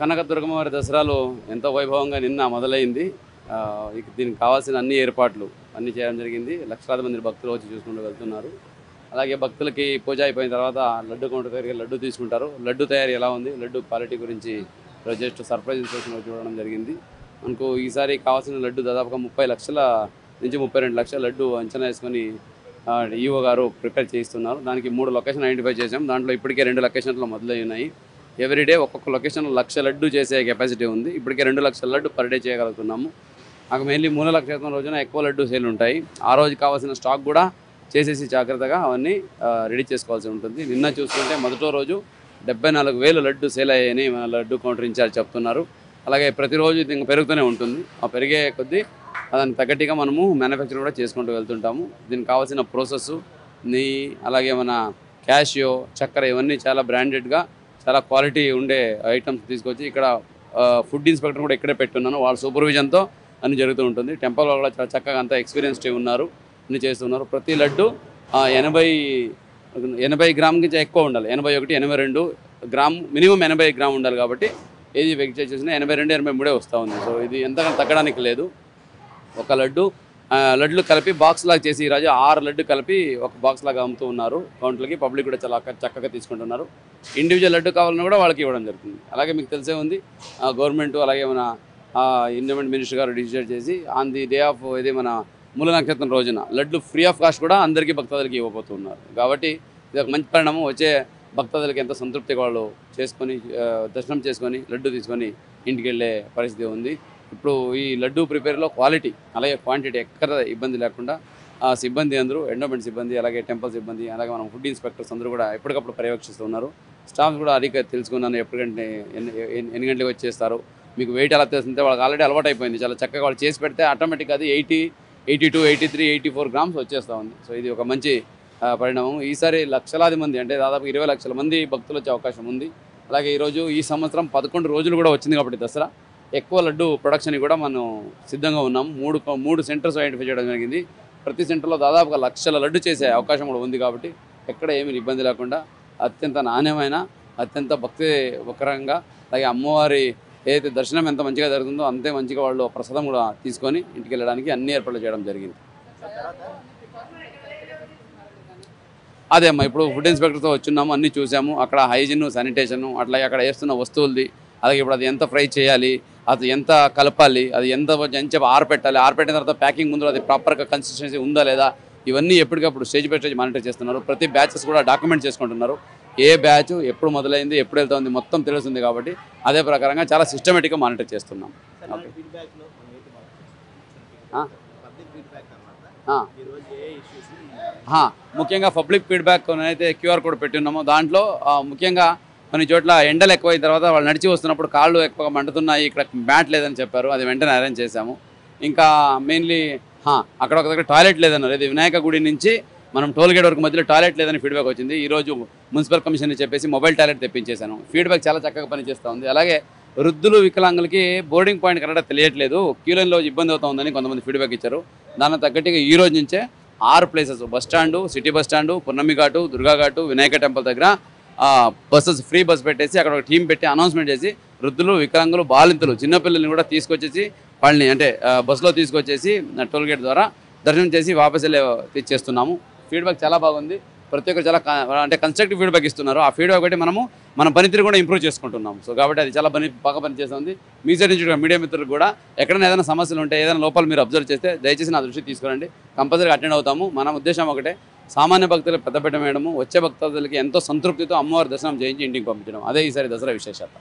కనకదుర్గమ్మ వారి దసరాలు ఎంతో వైభవంగా నిన్న మొదలైంది. దీనికి కావాల్సిన అన్ని ఏర్పాట్లు అన్నీ చేయడం జరిగింది. లక్షలాది మంది భక్తులు వచ్చి చూసుకుంటూ వెళ్తున్నారు. అలాగే భక్తులకి పూజ అయిపోయిన తర్వాత లడ్డు కౌంటర్ దగ్గరికి లడ్డు తీసుకుంటారు. లడ్డు తయారీ ఎలా ఉంది, లడ్డు క్వాలిటీ గురించి జస్ట్ సర్ప్రైజ్ ఇన్ఫర్మేషన్ చూడడం జరిగింది. మనకు ఈసారి కావాల్సిన లడ్డు దాదాపుగా 30 లక్షల నుంచి 32 లక్షల లడ్డు అంచనా వేసుకొని ఈఓ గారు ప్రిపేర్ చేయిస్తున్నారు. దానికి 3 లొకేషన్ ఐడెంటిఫై చేసాం. దాంట్లో ఇప్పటికే 2 లొకేషన్లు మొదలై ఉన్నాయి. ఎవ్రీడే ఒక్కొక్క లొకేషన్ 1,00,000 లడ్డు చేసే కెపాసిటీ ఉంది. ఇప్పటికే 2 లక్షల లడ్డు పర్ డే చేయగలుగుతున్నాము. మాకు మెయిన్లీ మూల నక్షత్రం రోజున ఎక్కువ లడ్డు సేల్ ఉంటాయి. ఆ రోజు కావాల్సిన స్టాక్ కూడా చేసేసి జాగ్రత్తగా అవన్నీ రెడీ చేసుకోవాల్సి ఉంటుంది. నిన్న చూసుకుంటే మొదటో రోజు 74,000 లడ్డు సేల్ అయ్యాయని మన లడ్డు కౌంటర్ ఇన్ఛార్జ్ చెప్తున్నారు. అలాగే ప్రతిరోజు ఇంకా పెరుగుతూనే ఉంటుంది. ఆ పెరిగే కొద్దీ దానికి తగ్గట్టుగా మనము మ్యానుఫ్యాక్చర్ కూడా చేసుకుంటూ వెళ్తుంటాము. దీనికి కావాల్సిన ప్రాసెస్ నెయ్యి, అలాగే మన క్యాషియో, చక్కెర ఇవన్నీ చాలా బ్రాండెడ్గా చాలా క్వాలిటీ ఉండే ఐటమ్స్ తీసుకొచ్చి ఇక్కడ ఫుడ్ ఇన్స్పెక్టర్ కూడా ఇక్కడే పెట్టున్నాను. వాళ్ళ సూపర్విజన్తో అన్ని జరుగుతూ ఉంటుంది. టెంపుల్లో కూడా చాలా చక్కగా అంతా ఎక్స్పీరియన్స్డ్ ఉన్నారు, అన్ని చేస్తున్నారు. ప్రతి లడ్డు 80 గ్రామ్ నుంచి ఎక్కువ ఉండాలి. 81, 82 గ్రామ్ మినిమం 80 గ్రామ్ ఉండాలి. కాబట్టి ఏది వెయిట్ చేసినా 82, 83 వస్తూ ఉంది. సో ఇది ఎంతగానో తగ్గడానికి లేదు. ఒక లడ్లు కలిపి బాక్స్ లాగా చేసి ఈరోజు 6 లడ్డు కలిపి ఒక బాక్స్ లాగా అమ్ముతూ ఉన్నారు. కౌంటర్లకి పబ్లిక్ కూడా చాలా చక్కగా తీసుకుంటున్నారు. ఇండివిజువల్ లడ్డు కావాలన్నా కూడా వాళ్ళకి ఇవ్వడం జరుగుతుంది. అలాగే మీకు తెలిసే ఉంది, గవర్నమెంట్ అలాగే మన ఎన్విరాన్మెంట్ మినిస్టర్ గారు డిసైడ్ చేసి ఆన్ ది డే ఆఫ్ ఇది మన మూల నక్షత్రం రోజున లడ్లు ఫ్రీ ఆఫ్ కాస్ట్ కూడా అందరికీ భక్తాదులకి ఇవ్వబోతున్నారు. కాబట్టి ఇది ఒక మంచి పరిణామం. వచ్చే భక్తాదులకి ఎంతో సంతృప్తిగా వాళ్ళు చేసుకొని దర్శనం చేసుకొని లడ్డు తీసుకొని ఇంటికి వెళ్ళే పరిస్థితి ఉంది. ఇప్పుడు ఈ లడ్డు ప్రిపేర్లో క్వాలిటీ అలాగే క్వాంటిటీ ఎక్కడ ఇబ్బంది లేకుండా సిబ్బంది అందరూ ఎండోమెంట్ సిబ్బంది, అలాగే టెంపుల్ సిబ్బంది, అలాగే మనం ఫుడ్ ఇన్స్పెక్టర్స్ అందరూ కూడా ఎప్పటికప్పుడు పర్యవేక్షిస్తూ ఉన్నారు. స్టాఫ్ కూడా అడిగి తెలుసుకున్నాను ఎప్పటికంటే ఎన్ని గంటలకు వచ్చేస్తారు, మీకు వెయిట్ ఎలా తెలుస్తుంటే వాళ్ళకి ఆల్రెడీ అలవాటు అయిపోయింది. చాలా చక్కగా వాళ్ళు చేసి పెడితే ఆటోమేటిక్గా అది 80, 82, 83, 84 గ్రామ్స్ వచ్చేస్తూ ఉంది. సో ఇది ఒక మంచి పరిణామం. ఈసారి లక్షలాది మంది అంటే దాదాపు 20 లక్షల మంది భక్తులు వచ్చే అవకాశం ఉంది. అలాగే ఈరోజు ఈ సంవత్సరం 11 రోజులు కూడా వచ్చింది కాబట్టి దసరా ఎక్కువ లడ్డు ప్రొడక్షన్ కూడా మనం సిద్ధంగా ఉన్నాం. 3 సెంటర్స్ ఐడెంటిఫై చేయడం జరిగింది. ప్రతి సెంటర్లో దాదాపుగా 1,00,000 లడ్డు చేసే అవకాశం కూడా ఉంది. కాబట్టి ఎక్కడ ఏమీ ఇబ్బంది లేకుండా అత్యంత నాణ్యమైన అత్యంత భక్తికరంగా అలాగే అమ్మవారి ఏదైతే దర్శనం ఎంత మంచిగా జరుగుతుందో అంతే మంచిగా వాళ్ళు ప్రసాదం కూడా తీసుకొని ఇంటికి వెళ్ళడానికి అన్ని ఏర్పాట్లు చేయడం జరిగింది. అదే అమ్మా, ఇప్పుడు ఫుడ్ ఇన్స్పెక్టర్తో వచ్చున్నాము, అన్నీ చూసాము. అక్కడ హైజీన్, శానిటేషను, అట్లాగే అక్కడ వేస్తున్న వస్తువులది, అలాగే ఇప్పుడు అది ఎంత ఫ్రై చేయాలి, అది ఎంత కలపాలి, అది ఎంత ఆరపెట్టాలి, ఆరపెట్టిన తర్వాత ప్యాకింగ్ ముందు అది ప్రాపర్గా కన్సిస్టెన్సీ ఉందా లేదా, ఇవన్నీ ఎప్పటికప్పుడు స్టేజ్ బై స్టేజ్ మానిటర్ చేస్తున్నారు. ప్రతి బ్యాచెస్ కూడా డాక్యుమెంట్ చేసుకుంటున్నారు. ఏ బ్యాచ్ ఎప్పుడు మొదలైంది, ఎప్పుడు వెళ్తుంది మొత్తం తెలుస్తుంది. కాబట్టి అదే ప్రకారంగా చాలా సిస్టమేటిక్గా మానిటర్ చేస్తున్నాం. ముఖ్యంగా పబ్లిక్ ఫీడ్బ్యాక్ అయితే క్యూఆర్ కోడ్ పెట్టున్నామో దాంట్లో ముఖ్యంగా కొన్ని చోట్ల ఎండలు ఎక్కువైన తర్వాత వాళ్ళు నడిచి వస్తున్నప్పుడు కాళ్ళు ఎక్కువగా మండుతున్నాయి, ఇక్కడ మ్యాట్ లేదని చెప్పారు. అది వెంటనే అరేంజ్ చేశాము. ఇంకా మెయిన్లీ అక్కడ ఒక దగ్గర టాయిలెట్ లేదన్నారు. ఇది వినాయక గుడి నుంచి మనం టోల్గేట్ వరకు మధ్యలో టాయిలెట్ లేదని ఫీడ్బ్యాక్ వచ్చింది. ఈరోజు మున్సిపల్ కమిషన్ చెప్పేసి మొబైల్ టాయిలెట్ తెప్పించేశాను. ఫీడ్బ్యాక్ చాలా చక్కగా పనిచేస్తూ ఉంది. అలాగే వృద్ధులు, వికలాంగులకి బోర్డింగ్ పాయింట్ కరెక్ట్గా తెలియట్లేదు, క్యూలైన్లో ఇబ్బంది అవుతుందని కొంతమంది ఫీడ్బ్యాక్ ఇచ్చారు. దానికి తగ్గట్టుగా ఈ రోజు నుంచే 6 ప్లేసెస్ బస్టాండు, సిటీ బస్టాండు, పున్నమి ఘాటు, దుర్గా ఘాటు, వినాయక టెంపుల్ దగ్గర బస్సెస్ ఫ్రీ బస్ పెట్టేసి అక్కడ ఒక టీం పెట్టి అనౌన్స్మెంట్ చేసి వృద్ధులు, వికలాంగులు, బాలింతలు, చిన్నపిల్లల్ని కూడా తీసుకొచ్చేసి వాళ్ళని అంటే బస్సులో తీసుకొచ్చేసి టోల్గేట్ ద్వారా దర్శనం చేసి వాపస్ వెళ్ళే తెచ్చేస్తున్నాము. ఫీడ్బ్యాక్ చాలా బాగుంది. ప్రతి ఒక్కరు చాలా అంటే కన్స్ట్రక్టివ్ ఫీడ్బ్యాక్ ఇస్తున్నారు. ఆ ఫీడ్బ్యాక్ బట్టి మనము మన పనితీరు కూడా ఇంప్రూవ్ చేసుకుంటున్నాం. సో కాబట్టి అది చాలా బాగా పనిచేస్తుంది. మీ సైడ్ నుంచి మీడియా మిత్రులకు కూడా ఎక్కడైనా ఏదైనా సమస్యలు ఉంటే, ఏదైనా లోపాలు మీరు అబ్జర్వ్ చేస్తే దయచేసి నా దృష్టికి తీసుకురండి. కంపల్సరీగా అటెండ్ అవుతాము. మన ఉద్దేశం ఒకటే, సామాన్య భక్తులకు పెద్దపీట వేయడము, వచ్చే భక్తులకి ఎంతో సంతృప్తితో అమ్మవారి దర్శనం చేయించి ఇంటికి పంపించడం. అదే ఈసారి దసరా విశేషత.